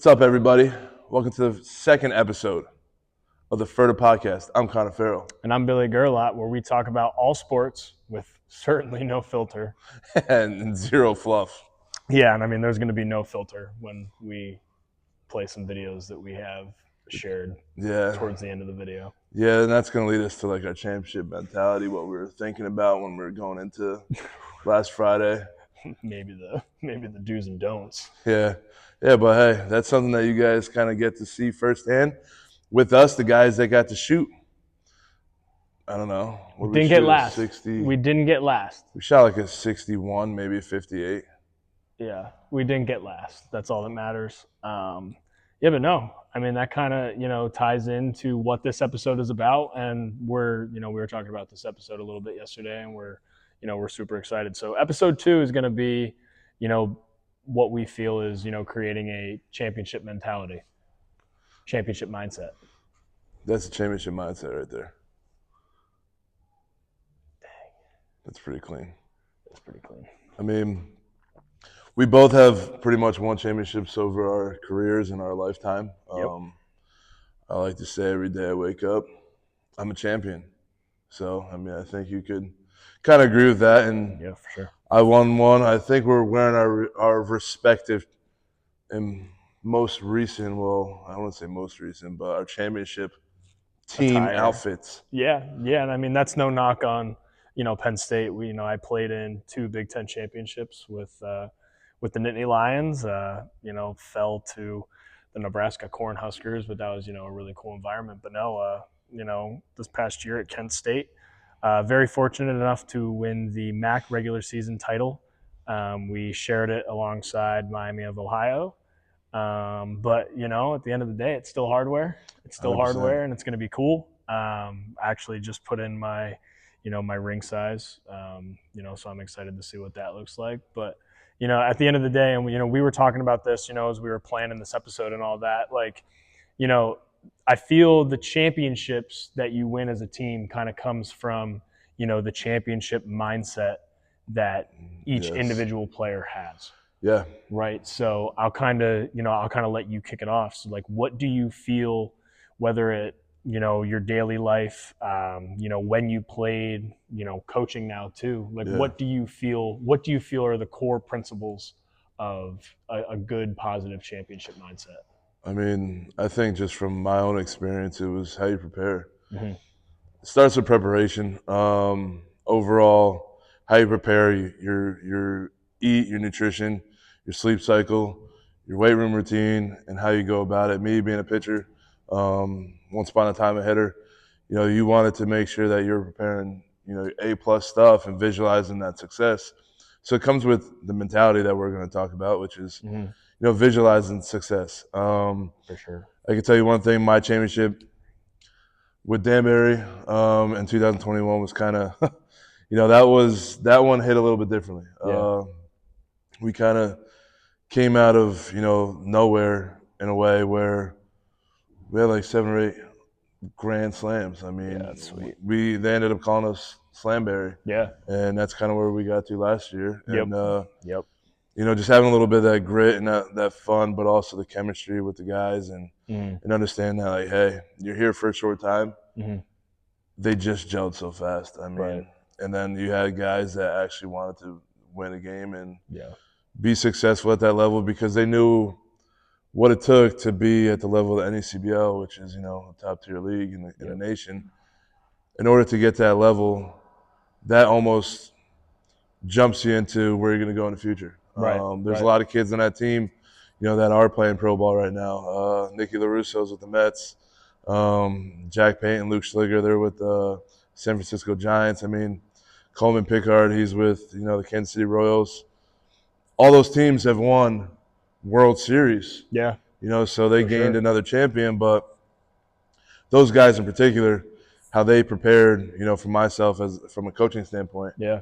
What's up, everybody? Welcome to the second episode of the Ferda podcast. I'm Conor Farrell. And I'm Billy Gerlot, where we talk about all sports with certainly no filter. And zero fluff. Yeah, and I mean, there's going to be no filter when we play some videos that we have shared towards the end of the video. Yeah, and that's going to lead us to like our championship mentality, what we were thinking about when we were going into last Friday. maybe the do's and don'ts. Yeah, but hey, that's something that you guys kind of get to see firsthand with us, the guys that got to shoot. I don't know. We didn't get last. 60. We didn't get last. We shot like a 61, maybe a 58. Yeah, we didn't get last. That's all that matters. Yeah, but no, I mean, that kind of, ties into what this episode is about. And we were talking about this episode a little bit yesterday, and we're super excited. So episode 2 is going to be, what we feel is, creating a championship mentality, championship mindset. That's a championship mindset right there. Dang. That's pretty clean. That's pretty clean. I mean, we both have pretty much won championships over our careers in our lifetime. Yep. I like to say every day I wake up, I'm a champion. So, I mean, I think you could kind of agree with that. And yeah, for sure. I won one. I think we're wearing our respective and most recent, well, I wouldn't say most recent, but our championship team attire. Outfits. Yeah, and I mean, that's no knock on, Penn State. I played in 2 Big Ten championships with the Nittany Lions, fell to the Nebraska Cornhuskers, but that was, a really cool environment. But no, this past year at Kent State, very fortunate enough to win the MAC regular season title. We shared it alongside Miami of Ohio. But, at the end of the day, it's still hardware. It's still 100%. Hardware, and it's going to be cool. I actually just put in my, my ring size, so I'm excited to see what that looks like. But, at the end of the day, and we were talking about this, as we were planning this episode and all that, like, I feel the championships that you win as a team kind of comes from, the championship mindset that each individual player has. Yeah. Right. So I'll kind of let you kick it off. So like, what do you feel, whether it, your daily life, when you played, coaching now too, like, what do you feel are the core principles of a good, positive championship mindset? I mean, I think just from my own experience, it was how you prepare. Mm-hmm. It starts with preparation. Overall, how you prepare, your eat, your nutrition, your sleep cycle, your weight room routine, and how you go about it. Me being a pitcher, once upon a time a hitter, you wanted to make sure that you're preparing, A+ stuff and visualizing that success. So it comes with the mentality that we're going to talk about, which is, visualizing success. For sure. I can tell you one thing, my championship with Danbury in 2021 was kind of, that one hit a little bit differently. Yeah. We kind of came out of, nowhere in a way where we had like 7 or 8 grand slams. I mean, that's sweet. They ended up calling us Slamberry. Yeah. And that's kind of where we got to last year. And, Yep. Just having a little bit of that grit and that fun, but also the chemistry with the guys and understand that, like, hey, you're here for a short time. Mm-hmm. They just gelled so fast. I mean, and then you had guys that actually wanted to win a game and be successful at that level because they knew what it took to be at the level of the NECBL, which is, a top-tier league in the nation. In order to get to that level, that almost jumps you into where you're going to go in the future. Right. There's a lot of kids on that team, that are playing pro ball right now. Nicky LaRusso's with the Mets. Jack Payton, Luke Schliger, they're with the San Francisco Giants. I mean, Coleman Pickard, he's with, the Kansas City Royals. All those teams have won World Series. Yeah. So they gained another champion. But those guys in particular, how they prepared, for myself from a coaching standpoint. Yeah.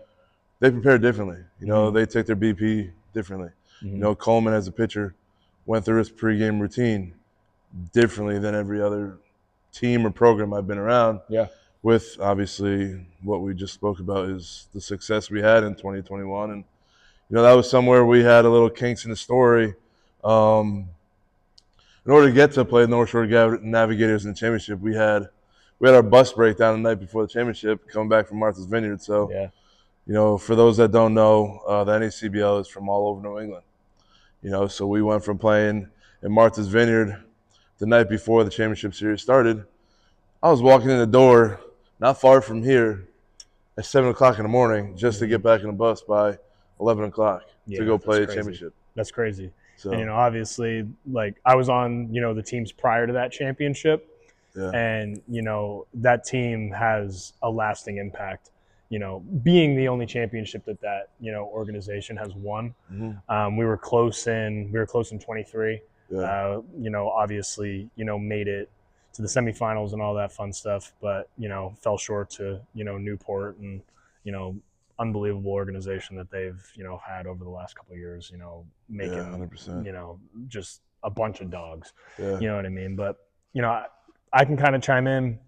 They prepared differently. They took their BP differently. Mm-hmm. Coleman as a pitcher went through his pregame routine differently than every other team or program I've been around. Yeah. With obviously what we just spoke about is the success we had in 2021. And, that was somewhere we had a little kinks in the story. in order to get to play North Shore Navigators in the championship, we had our bus breakdown the night before the championship coming back from Martha's Vineyard. So, Yeah. For those that don't know, the NACBL is from all over New England. So we went from playing in Martha's Vineyard the night before the championship series started. I was walking in the door not far from here at 7 o'clock in the morning just to get back in the bus by 11 o'clock to go play a championship. That's crazy. So, and, obviously, like, I was on, the teams prior to that championship. yeah. And, that team has a lasting impact, being the only championship that organization has won. Mm-hmm. We were close in 23. Yeah. Obviously, made it to the semifinals and all that fun stuff, but, fell short to, Newport and, unbelievable organization that they've, had over the last couple of years, making, 100%. Just a bunch of dogs. Yeah. You know what I mean? But, I can kind of chime in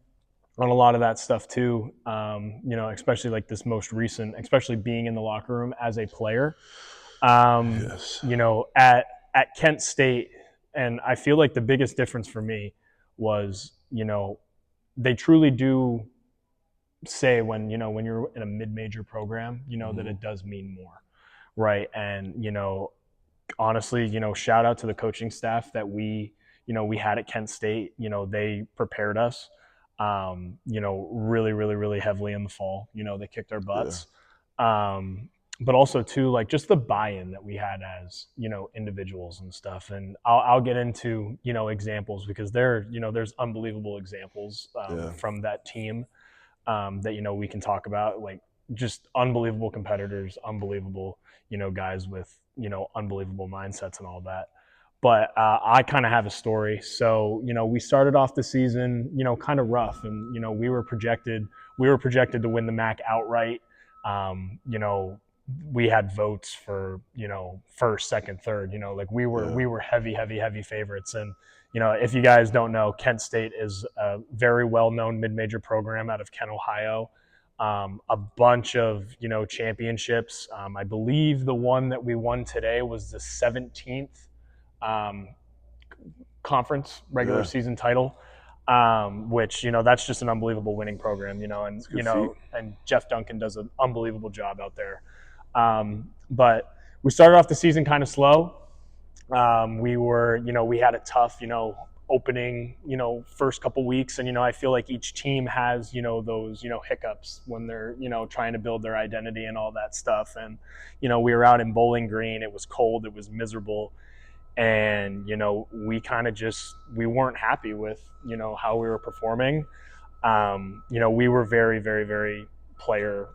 on a lot of that stuff too. Especially like this most recent, especially being in the locker room as a player. Yes. At Kent State, and I feel like the biggest difference for me was, they truly do say when you're in a mid-major program, that it does mean more, right? And honestly, shout out to the coaching staff that we had at Kent State. They prepared us, really, really, really heavily in the fall. They kicked our butts. Yeah. But also too, like, just the buy-in that we had as, individuals and stuff. And I'll get into, examples, because there's unbelievable examples from that team that, we can talk about, like, just unbelievable competitors, unbelievable, guys with, unbelievable mindsets and all that. But I kind of have a story. So, we started off the season, kind of rough, and, we were projected to win the MAC outright. We had votes for, first, second, third, like we were heavy favorites. And, if you guys don't know, Kent State is a very well-known mid-major program out of Kent, Ohio. A bunch of, championships. I believe the one that we won today was the 17th conference regular season title, which, that's just an unbelievable winning program, and, and Jeff Duncan does an unbelievable job out there. But we started off the season kind of slow. We had a tough, opening, first couple weeks. And, I feel like each team has, those, hiccups when they're, trying to build their identity and all that stuff. And, we were out in Bowling Green. It was cold. It was miserable. And, we weren't happy with, how we were performing. We were very, very, very player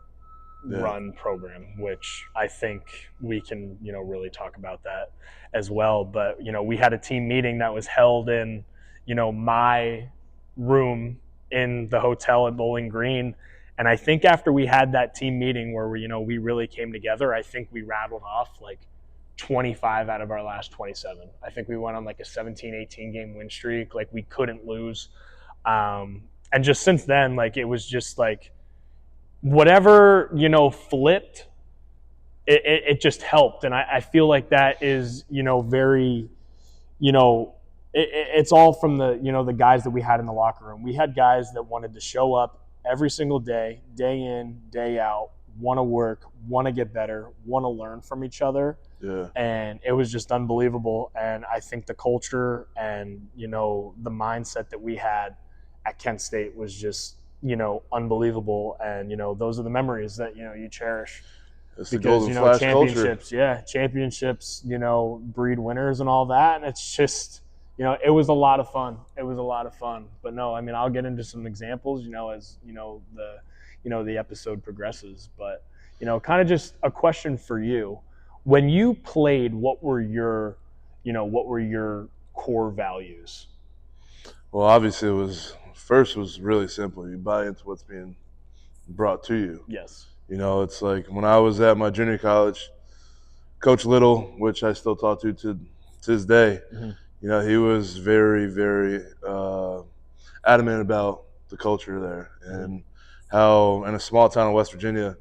run program, which I think we can, really talk about that as well. But, we had a team meeting that was held in, my room in the hotel at Bowling Green. And I think after we had that team meeting where we really came together, I think we rattled off like 25 out of our last 27. I think we went on like a 17-18 game win streak. Like, we couldn't lose. And just since then, like, it was just like, whatever, flipped, it just helped. And I feel like that is, very, it's all from the, the guys that we had in the locker room. We had guys that wanted to show up every single day, day in, day out, want to work, want to get better, want to learn from each other. Yeah. And it was just unbelievable. And I think the culture and, the mindset that we had at Kent State was just, unbelievable. And, those are the memories that, you cherish. It's because, the Golden Flash championships, culture. championships, breed winners and all that. And it's just, it was a lot of fun. It was a lot of fun. But no, I mean, I'll get into some examples, as, the episode progresses. But, kind of just a question for you. When you played, what were your core values? Well, obviously, first was really simple. You buy into what's being brought to you. Yes. It's like when I was at my junior college, Coach Little, which I still talk to this day, he was very, very adamant about the culture there and how in a small town in West Virginia,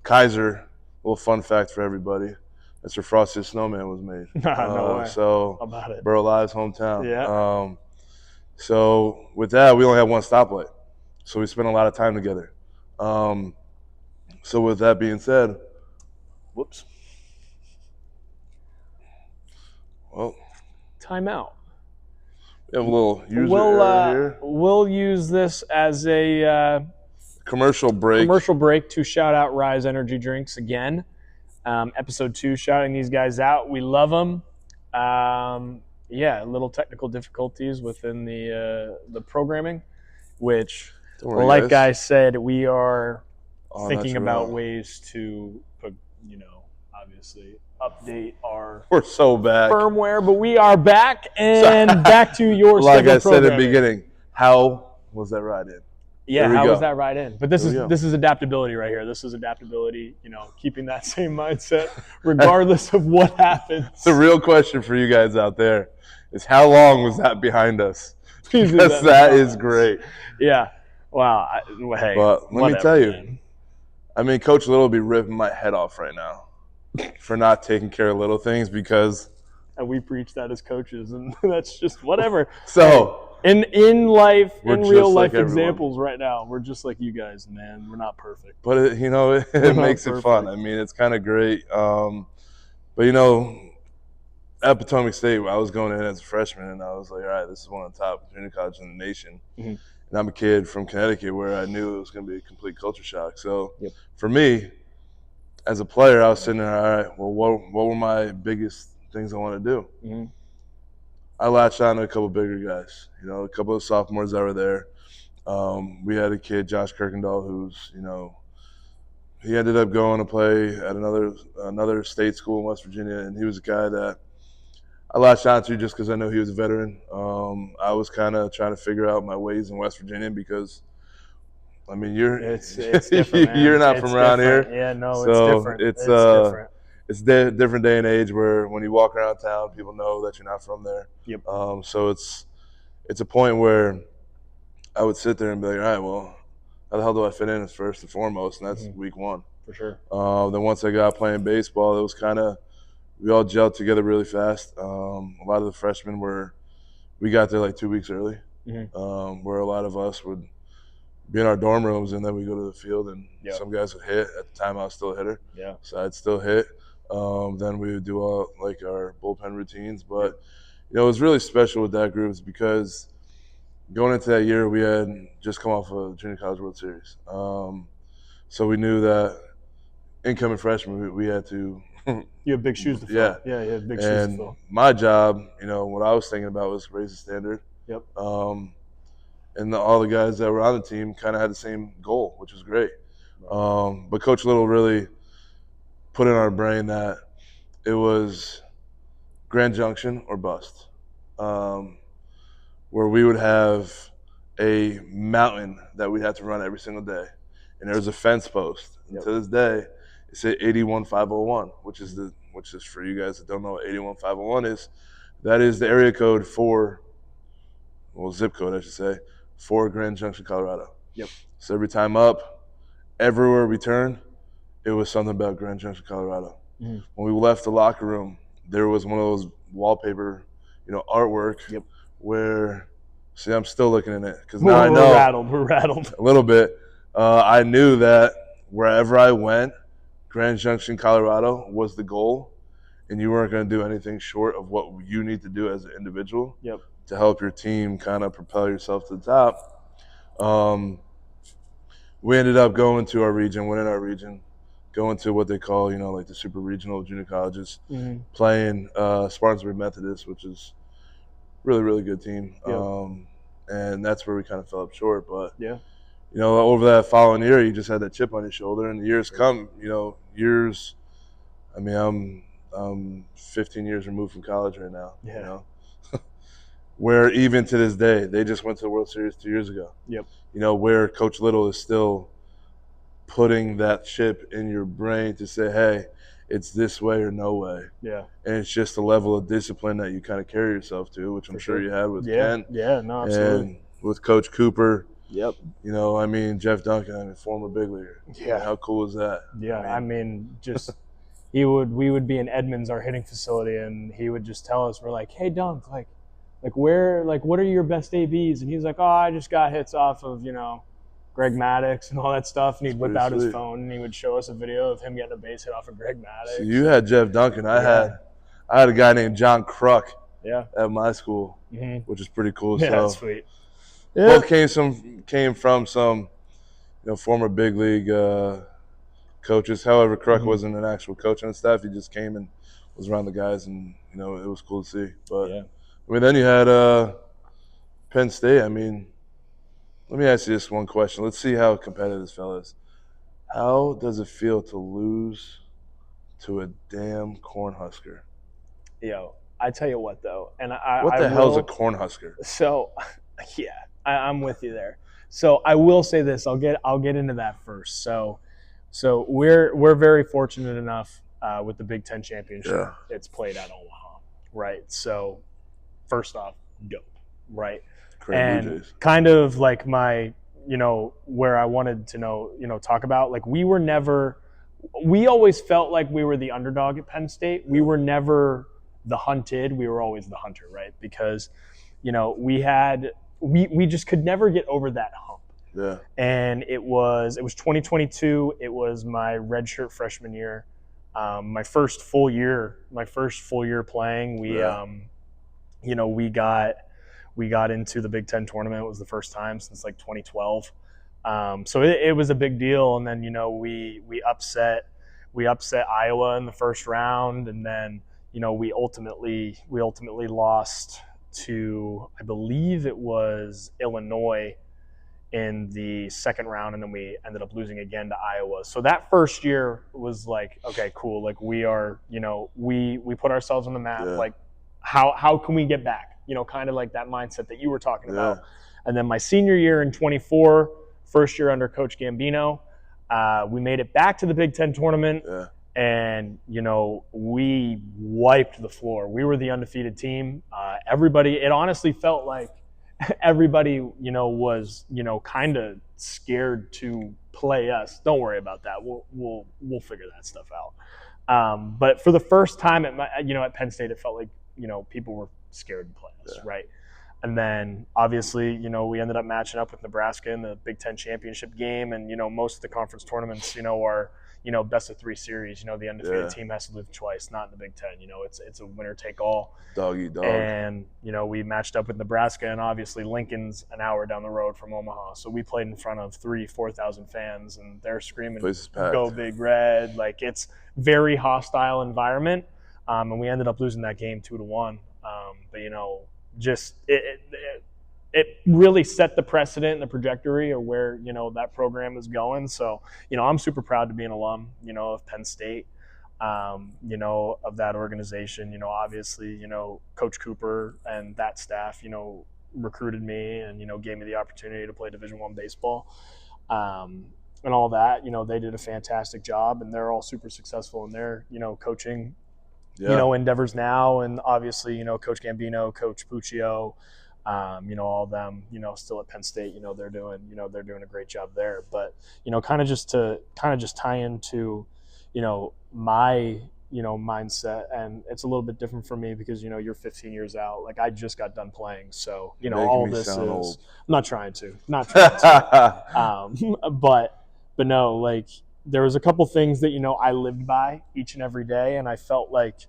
Kaiser, a little fun fact for everybody, That's where Frosty the Snowman was made. No way. So About it. Burl Ives' hometown. Yeah. So with that, we only have one stoplight. So we spent a lot of time together. So with that being said, whoops. Well, Timeout. we have a little user error here. We'll use this as a Commercial break. To shout out Rise Energy Drinks again. Episode 2, shouting these guys out. We love them. Little technical difficulties within the programming, which, Don't worry, like guys. Guy said, we are thinking natural. about ways to, obviously update our We're so back. firmware, but we are back and back to your like I said programming. at the beginning. How was that ride in? Yeah, how was that ride in? But this is adaptability right here. This is adaptability, keeping that same mindset regardless of what happens. The real question for you guys out there is how long was that behind us? Because that is great. Yeah. Wow. Hey, but let me tell you, I mean, Coach Little will be ripping my head off right now for not taking care of little things because... And we preach that as coaches, and that's just whatever. So... In life, in real life examples everyone. right now, we're just like you guys, man. We're not perfect. But, it makes it fun. I mean, it's kind of great. But, at Potomac State, I was going in as a freshman, and I was like, all right, this is one of the top junior colleges in the nation. Mm-hmm. And I'm a kid from Connecticut where I knew it was going to be a complete culture shock. So for me, as a player, I was sitting there, all right, well, what were my biggest things I want to do? Mm-hmm. I latched on to a couple bigger guys, a couple of sophomores that were there. We had a kid, Josh Kirkendall, who's, he ended up going to play at another state school in West Virginia, and he was a guy that I latched on to just because I know he was a veteran. I was kind of trying to figure out my ways in West Virginia because, I mean, it's different, you're not from around here. Yeah, no, so it's different. It's different. It's a different day and age where when you walk around town, people know that you're not from there. Yep. So it's a point where I would sit there and be like, all right, well, how the hell do I fit in as first and foremost? And that's week one. For sure. Then once I got playing baseball, it was kind of, we all gelled together really fast. A lot of the freshmen we got there like 2 weeks early, where a lot of us would be in our dorm rooms and then we go to the field and some guys would hit. At the time, I was still a hitter. Yeah. So I'd still hit. Then we would do all like our bullpen routines. But, it was really special with that group because going into that year, we had just come off a Junior College World Series. So we knew that incoming freshmen, we had to – You have big shoes to fill. Yeah, you have big shoes to fill. My job, what I was thinking about was raise the standard. Yep. And all the guys that were on the team kind of had the same goal, which was great. But Coach Little really put in our brain that it was Grand Junction or bust, where we would have a mountain that we'd have to run every single day. And there was a fence post. And to this day, it said 81501, which is for you guys that don't know what 81501 is. That is the area code zip code, I should say, for Grand Junction, Colorado. Yep. So every time up, everywhere we turned, it was something about Grand Junction, Colorado. Mm-hmm. When we left the locker room, there was one of those wallpaper, artwork where, see, I'm still looking at it because now I know. We're rattled. A little bit. I knew that wherever I went, Grand Junction, Colorado was the goal, and you weren't going to do anything short of what you need to do as an individual to help your team kind of propel yourself to the top. We ended up going to our region, winning our region, going to what they call, like the super regional junior colleges, playing Spartansburg Methodist, which is really, really good team. And that's where we kind of fell up short. But, over that following year, you just had that chip on your shoulder. And the years come, I mean, I'm 15 years removed from college right now, where even to this day, they just went to the World Series 2 years ago. Yep. Where Coach Little is still putting that chip in your brain to say, hey, it's this way or no way. Yeah. And it's just the level of discipline that you kind of carry yourself to, which I'm sure you had with Ken. Yeah, no, absolutely. And with Coach Cooper. Yep. I mean, Jeff Duncan, former big leaguer. Yeah. How cool is that? Yeah, I mean just we would be in Edmonds, our hitting facility, and he would just tell us, we're like, hey Dunk, where, like, what are your best ABs? And he's like, oh, I just got hits off of, Greg Maddux and all that stuff. And he'd whip out his phone and he would show us a video of him getting a base hit off of Greg Maddux. So you had Jeff Duncan. I had a guy named John Kruk at my school, which is pretty cool. Yeah, so that's sweet. Both came from some former big league coaches. However, Kruk wasn't an actual coach on the staff. He just came and was around the guys, and it was cool to see. But I mean, then you had Penn State. I mean, let me ask you this one question. Let's see how competitive this fella is. How does it feel to lose to a damn Cornhusker? Yo, I tell you what though, and what the hell's a Cornhusker? So, yeah, I'm with you there. So I will say this. I'll get into that first. So we're very fortunate enough with the Big Ten championship. Yeah. It's played at Omaha, right? So first off, dope, right? And kind of like my, where I wanted to talk about, like we always felt like we were the underdog at Penn State. We were never the hunted. We were always the hunter, right? Because, we just could never get over that hump. Yeah. And it was 2022. It was my redshirt freshman year. My first full year playing. We got into the Big Ten tournament. It was the first time since like 2012. So it was a big deal. And then, we upset Iowa in the first round. And then, we ultimately lost to, I believe it was Illinois in the second round. And then we ended up losing again to Iowa. So that first year was like, okay, cool. Like we are, we put ourselves on the map. Yeah. Like how can we get back? Kind of like that mindset that you were talking about. And then my senior year in 24, first year under Coach Gambino, we made it back to the Big Ten tournament. Yeah. And, we wiped the floor. We were the undefeated team. It honestly felt like everybody, was, kind of scared to play us. Don't worry about that. We'll figure that stuff out. But for the first time at Penn State, it felt like, people were scared to play us, right? And then obviously, we ended up matching up with Nebraska in the Big Ten championship game. And, most of the conference tournaments, are, best of 3 series. The undefeated team has to lose twice, not in the Big Ten. It's a winner take all. Dog eat dog. And, we matched up with Nebraska, and obviously Lincoln's an hour down the road from Omaha. So we played in front of 4,000 fans, and they're screaming, "Go Big Red." Like, it's very hostile environment. And we ended up losing that game 2-1. But just it really set the precedent and the trajectory of where that program is going. So I'm super proud to be an alum of Penn State, of that organization. Obviously Coach Cooper and that staff recruited me and gave me the opportunity to play Division I baseball. And all that, they did a fantastic job, and they're all super successful in their coaching endeavors now. And obviously, Coach Gambino, Coach Puccio, all of them, still at Penn State, they're doing a great job there. But, kind of just tie into, my, mindset. And it's a little bit different for me because, you're 15 years out. Like, I just got done playing. So, all this is, old. I'm not trying to. But no, like, there was a couple things that, I lived by each and every day. And I felt like,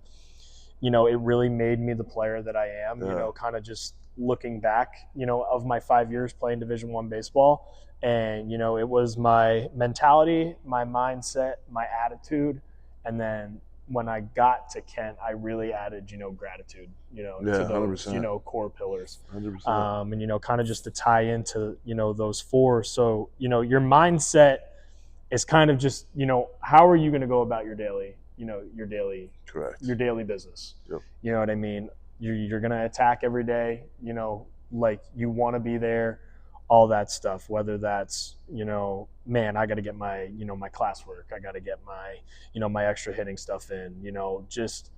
it really made me the player that I am, kind of just looking back, of my 5 years playing Division I baseball. And, it was my mentality, my mindset, my attitude. And then when I got to Kent, I really added, gratitude, to those, 100%. Core pillars. 100%. And, kind of just to tie into, those 4. So, your mindset is kind of just, how are you going to go about your daily, Correct. Your daily business. Yep. You know what I mean? You're going to attack every day, like you want to be there, all that stuff, whether that's, man, I got to get my, my classwork. I got to get my, my extra hitting stuff in, just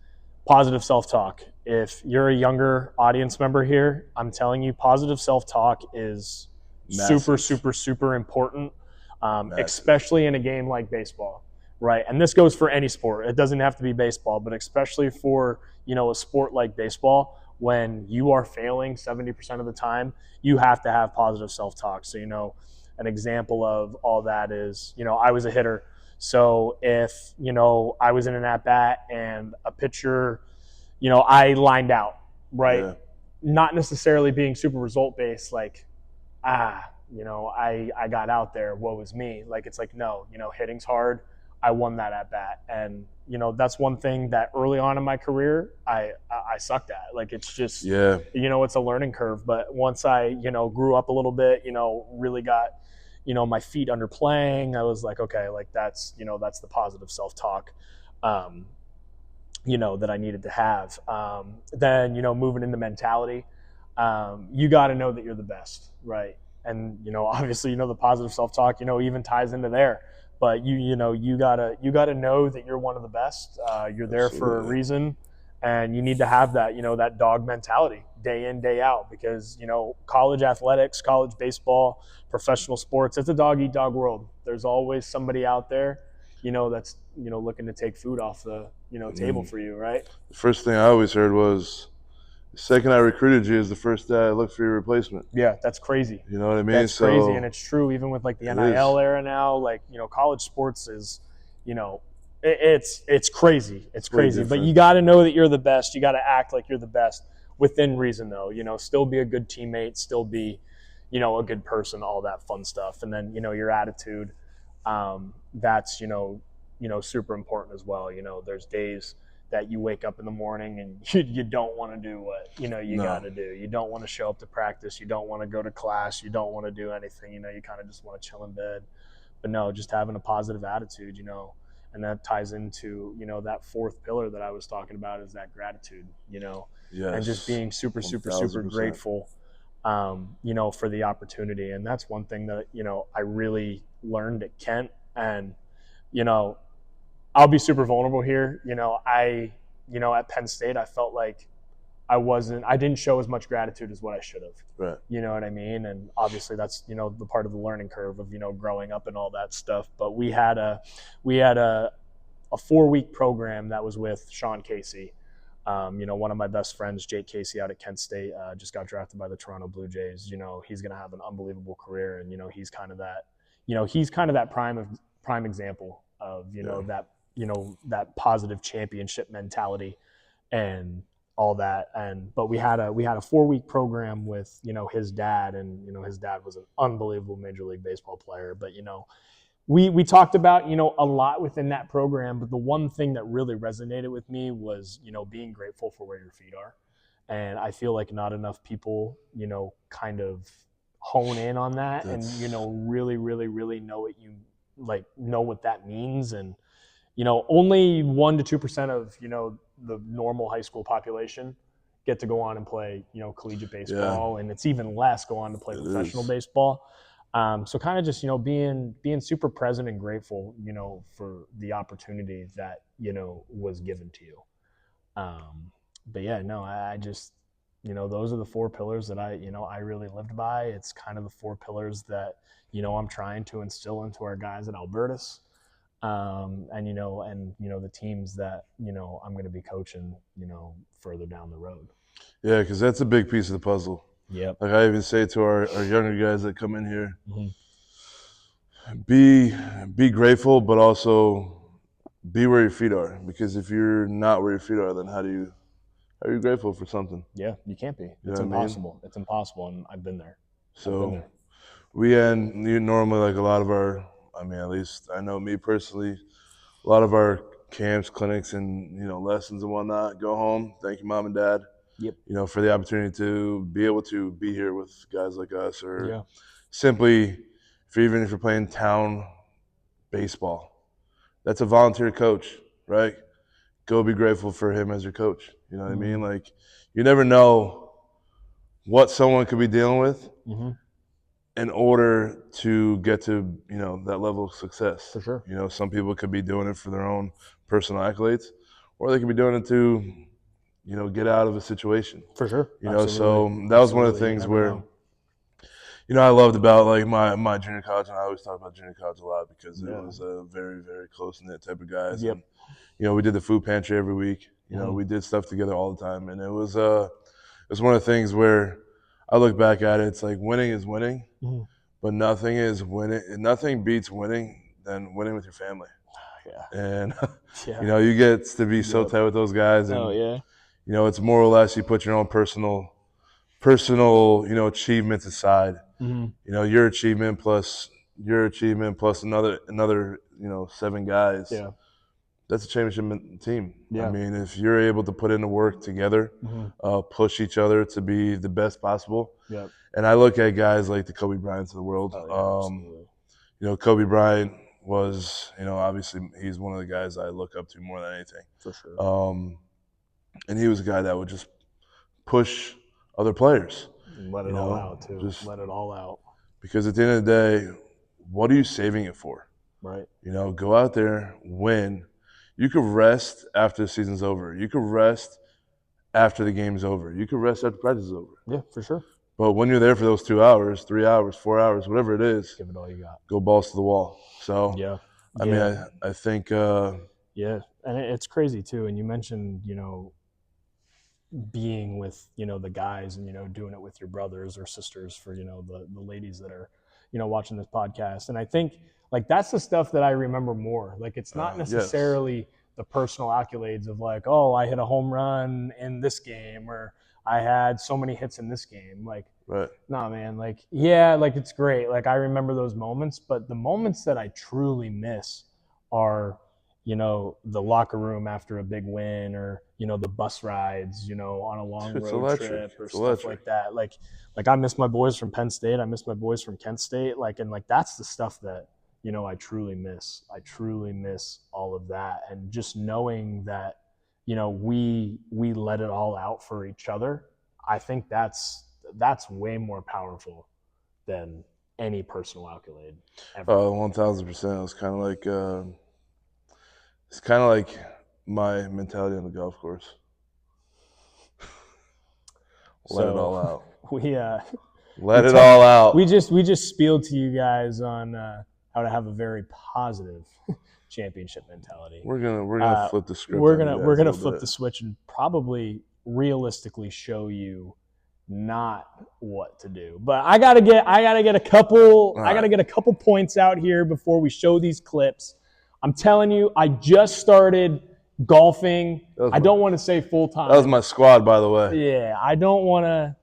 positive self-talk. If you're a younger audience member here, I'm telling you, positive self-talk is massive. super, super, super important. Especially in a game like baseball, right? And this goes for any sport. It doesn't have to be baseball, but especially for, a sport like baseball, when you are failing 70% of the time, you have to have positive self-talk. So, an example of all that is, I was a hitter. So if, I was in an at-bat and a pitcher, I lined out, right? Yeah. Not necessarily being super result-based, like, I got out there, woe was me. Like, it's like, no, hitting's hard. I won that at bat. And, that's one thing that early on in my career, I sucked at. Like, it's just, Yeah. it's a learning curve. But once I, grew up a little bit, really got, my feet under playing, I was like, okay, like that's the positive self-talk, that I needed to have. Then, moving into mentality, you got to know that you're the best, right? And, obviously, the positive self-talk, even ties into there. But you gotta know that you're one of the best. You're there for a reason, and you need to have that, that dog mentality day in, day out, because, college athletics, college baseball, professional sports, it's a dog eat dog world. There's always somebody out there, that's, looking to take food off the, table for you, right? The first thing I always heard was, the second I recruited you is the first day I looked for your replacement. Yeah, that's crazy. You know what I mean? That's crazy, and it's true even with like the NIL is. era now. Like, college sports is, it's crazy. It's crazy. But you got to know that you're the best. You got to act like you're the best within reason, though. Still be a good teammate. Still be, a good person. All that fun stuff, and then your attitude. That's super important as well. There's days that you wake up in the morning and you don't want to do what you got to do. You don't want to show up to practice. You don't want to go to class. You don't want to do anything. You kind of just want to chill in bed. But no, just having a positive attitude. And that ties into that fourth pillar that I was talking about, is that gratitude. Yes. And just being super 1000%. grateful. For the opportunity. And that's one thing that I really learned at Kent. And I'll be super vulnerable here. At Penn State, I felt like I didn't show as much gratitude as what I should have. Right. You know what I mean? And obviously that's, the part of the learning curve of, growing up and all that stuff. But we had a 4-week program that was with Sean Casey. One of my best friends, Jake Casey, out at Kent State, just got drafted by the Toronto Blue Jays. He's going to have an unbelievable career. And, he's kind of that prime example of, that positive championship mentality and all that. But we had a 4-week program with, his dad, and, his dad was an unbelievable Major League Baseball player. But, we talked about, a lot within that program, but the one thing that really resonated with me was, being grateful for where your feet are. And I feel like not enough people, kind of hone in on that. And, really, really, really know what that means. And, only 1% to 2% of, the normal high school population get to go on and play, collegiate baseball. Yeah. And it's even less go on to play professional baseball. So kind of just, being super present and grateful, for the opportunity that, was given to you. But yeah, no, I just, those are the 4 pillars that I really lived by. It's kind of the 4 pillars that, I'm trying to instill into our guys at Albertus. And the teams that, I'm going to be coaching, further down the road. Yeah, because that's a big piece of the puzzle. Yep. Like I even say to our younger guys that come in here, be grateful, but also be where your feet are. Because if you're not where your feet are, then how are you grateful for something? Yeah, you can't be. It's impossible. It's impossible, and I've been there. So we end normally like a lot of our, at least I know me personally, a lot of our camps, clinics, and lessons and whatnot, go home, thank you mom and dad. Yep. For the opportunity to be able to be here with guys like us, or simply, even if you're playing town baseball, that's a volunteer coach, right? Go be grateful for him as your coach. You know what I mean? Like, you never know what someone could be dealing with in order to get to, that level of success. For sure. Some people could be doing it for their own personal accolades, or they could be doing it to, get out of a situation. For sure. So that was one of the things where, I loved about like my junior college, and I always talk about junior college a lot because it Yeah. was a very, very close knit type of guys. Yep. And we did the food pantry every week. We did stuff together all the time, and it was one of the things where I look back at it. It's like winning is winning, but nothing beats winning than winning with your family. Yeah. And Yeah. you get to be so tight with those guys, and Oh yeah. it's more or less you put your own personal achievements aside. Your achievement plus another 7 guys. Yeah. That's a championship team. Yeah. I mean, if you're able to put in the work together, push each other to be the best possible. Yeah. And I look at guys like the Kobe Bryants of the world. Kobe Bryant was, obviously he's one of the guys I look up to more than anything. For sure. And he was a guy that would just push other players. Let it all out too. Just let it all out. Because at the end of the day, what are you saving it for? Right. Go out there, win. You could rest after the season's over. You could rest after the game's over. You could rest after practice is over. Yeah, for sure. But when you're there for those 2 hours, 3 hours, 4 hours, whatever it is, give it all you got. Go balls to the wall. So yeah. I mean, I think yeah, and it's crazy too. And you mentioned, being with, the guys and, doing it with your brothers or sisters for, the ladies that are, watching this podcast. And I think like that's the stuff that I remember more. Like it's not necessarily the personal accolades of like, oh, I hit a home run in this game or I had so many hits in this game. Like, nah, man, like, yeah, like it's great. Like I remember those moments, but the moments that I truly miss are, the locker room after a big win or, the bus rides, on a long road trip or stuff like that. Like I miss my boys from Penn State. I miss my boys from Kent State. And that's the stuff that, I truly miss. I truly miss all of that. And just knowing that, we let it all out for each other. I think that's way more powerful than any personal accolade ever. 1,000%. It's kind of like my mentality on the golf course. Let it all out. Let it all out. We just spieled to you guys on how to have a very positive championship mentality. We're gonna flip the script. We're gonna flip the switch and probably realistically show you not what to do. But I gotta get a couple points out here before we show these clips. I'm telling you, I just started golfing. I don't want to say full time. That was my squad, by the way. Yeah, I don't want to.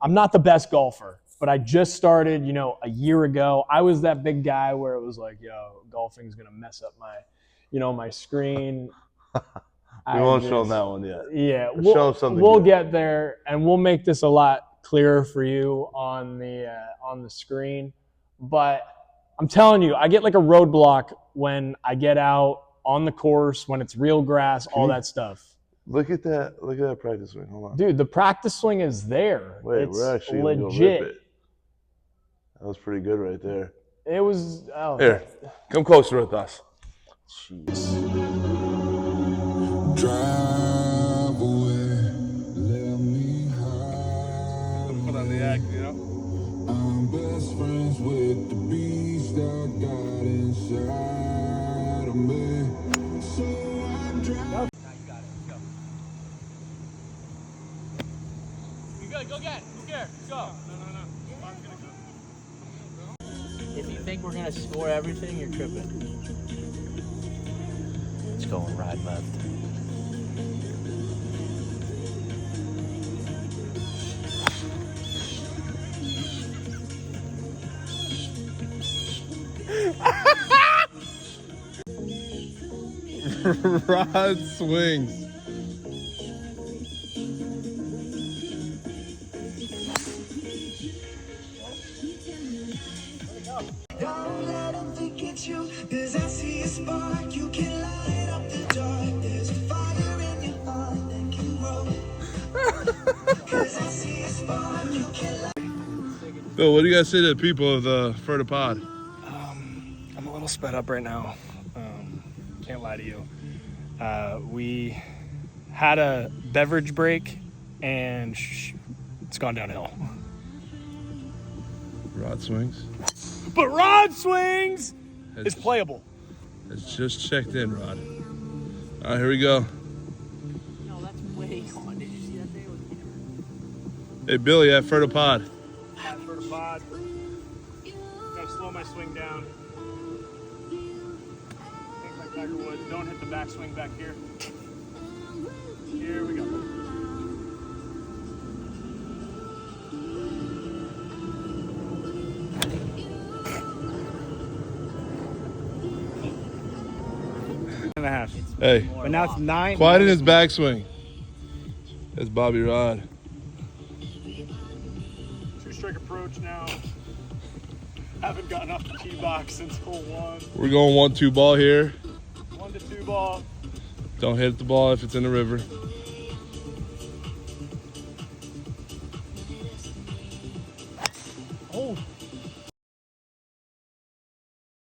I'm not the best golfer, but I just started. A year ago, I was that big guy where it was like, yo, golfing's gonna mess up my screen. We won't show them that one yet. Yeah, we'll get there, and we'll make this a lot clearer for you on the screen. But I'm telling you, I get like a roadblock when I get out on the course, when it's real grass, all that stuff. Look at that practice swing. Hold on. Dude, the practice swing is there. Wait, it's we're actually legit. Go rip it. That was pretty good right there. It was. Oh. Here, come closer with us. Jeez. Drive away, let me hide. Put on the act, I'm best friends with the beast that got inside of me. So I drive. Now you got it. Go. You good? Go get it. Who cares? Go. No. If you think we're gonna score everything, you're tripping. It's going right left. Rod swings. Don't let them forget you, 'cause I see a spark. You can light up the dark. There's a fire in your heart that can grow. 'Cause I see a spark. You can light. Bill, what do you guys say to the people of the Ferda pod? I'm a little sped up right now. Can't lie to you. We had a beverage break, and it's gone downhill. Rod swings. But Rod swings is playable. It's just checked in, Rod. All right, here we go. No, that's way gone. Did you see that thing? It was hammered. Hey, Billy, at Ferda Pod. For the pod. Gotta slow my swing down. Think like Tiger Woods. Don't hit the backswing back here. Here we go. And a half. Hey, But now it's 9. quiet in his backswing. That's Bobby Rod. Two-strike approach now. Haven't gotten off the tee box since hole 1. We're going 1-2 ball here. 1 to 2 ball. Don't hit the ball if it's in the river. Oh.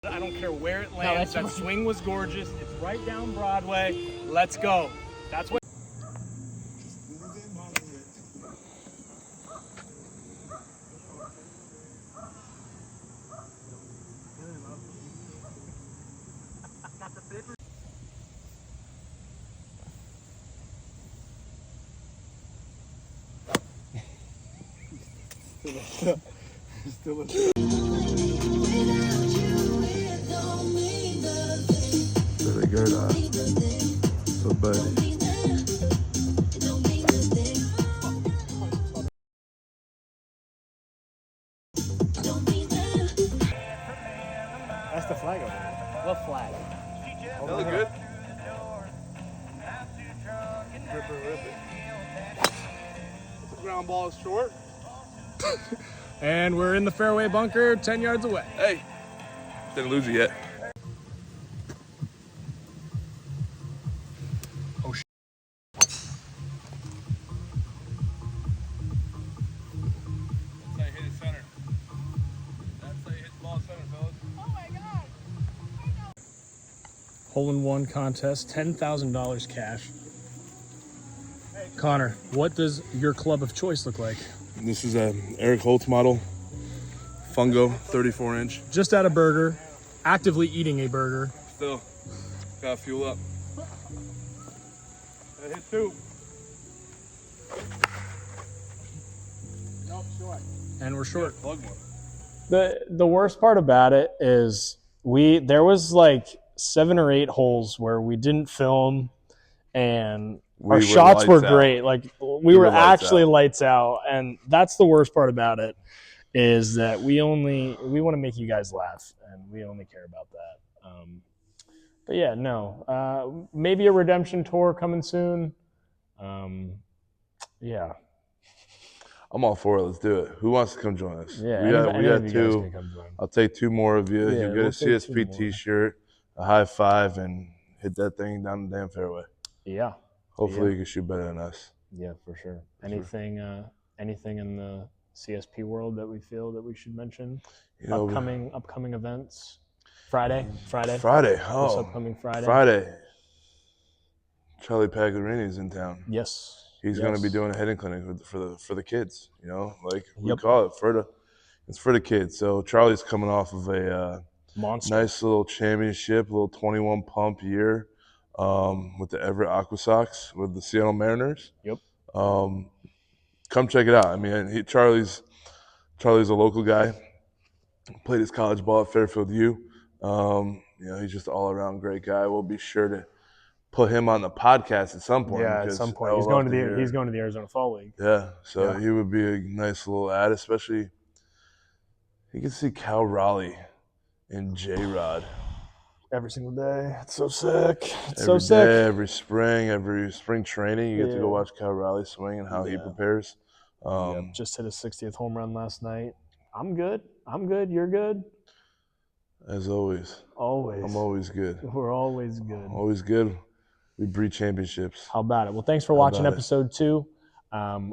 I don't care where it lands. That swing was gorgeous. It's right down Broadway. Let's go. That's what. Really good, so buddy. That's the flag over there. What flag? That look good. Ground ball is short. And we're in the fairway bunker 10 yards away. Hey, didn't lose it yet. Oh, shit. That's how you hit it center. That's how you hit the ball center, fellas. Hole-in-one contest, $10,000 cash. Connor, what does your club of choice look like? This is a Eric Holtz model, Fungo, 34-inch. Just at a burger, actively eating a burger. Still, gotta fuel up. That hit 2. Nope, short. And we're short. Plug one. The worst part about it is there was like 7 or 8 holes where we didn't film, and our shots were great. Like we were actually lights out, and that's the worst part about it is that we want to make you guys laugh, and we only care about that. But yeah, no, maybe a redemption tour coming soon. Yeah. I'm all for it. Let's do it. Who wants to come join us? Yeah, we got any of you guys 2. can come join. I'll take 2 more of you. Yeah, You'll get we'll a take 2 CSP more. T-shirt, a high five, and hit that thing down the damn fairway. Yeah. Hopefully, you can shoot better than us. Yeah, for sure. Anything in the CSP world that we feel that we should mention? You know, Upcoming events. Friday. Friday. This Oh, upcoming Friday. Friday. Charlie Pagliarini's in town. Yes. He's going to be doing a hitting clinic for the kids. You know, like we Yep. call it Ferda. It's for the kids. So Charlie's coming off of a Monster. nice little championship, little 21 pump year with the Everett Aqua Sox with the Seattle Mariners. Yep. Come check it out. I mean, Charlie's a local guy. Played his college ball at Fairfield U. You know, he's just all around great guy. We'll be sure to put him on the podcast at some point. Yeah, at some point. He's going to the Arizona Fall League. Yeah, so Yeah. he would be a nice little ad, especially you can see Cal Raleigh and J-Rod Every single day. It's so sick. It's every so sick. day, every spring training. You get to go Yeah. watch Cal Raleigh swing and how he Yeah. prepares. Yep, just hit his 60th home run last night. I'm good. You're good. As always, Always. I'm always good. We're always good. Always good. We breed championships. How about it? Well, thanks for How watching about it? episode 2.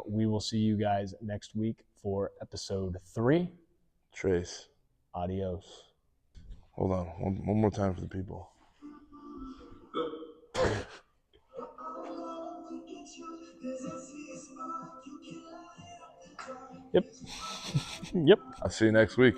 We will see you guys next week for episode 3. Trace, Adios. hold on. One more time for the people. Yep. Yep. I'll see you next week.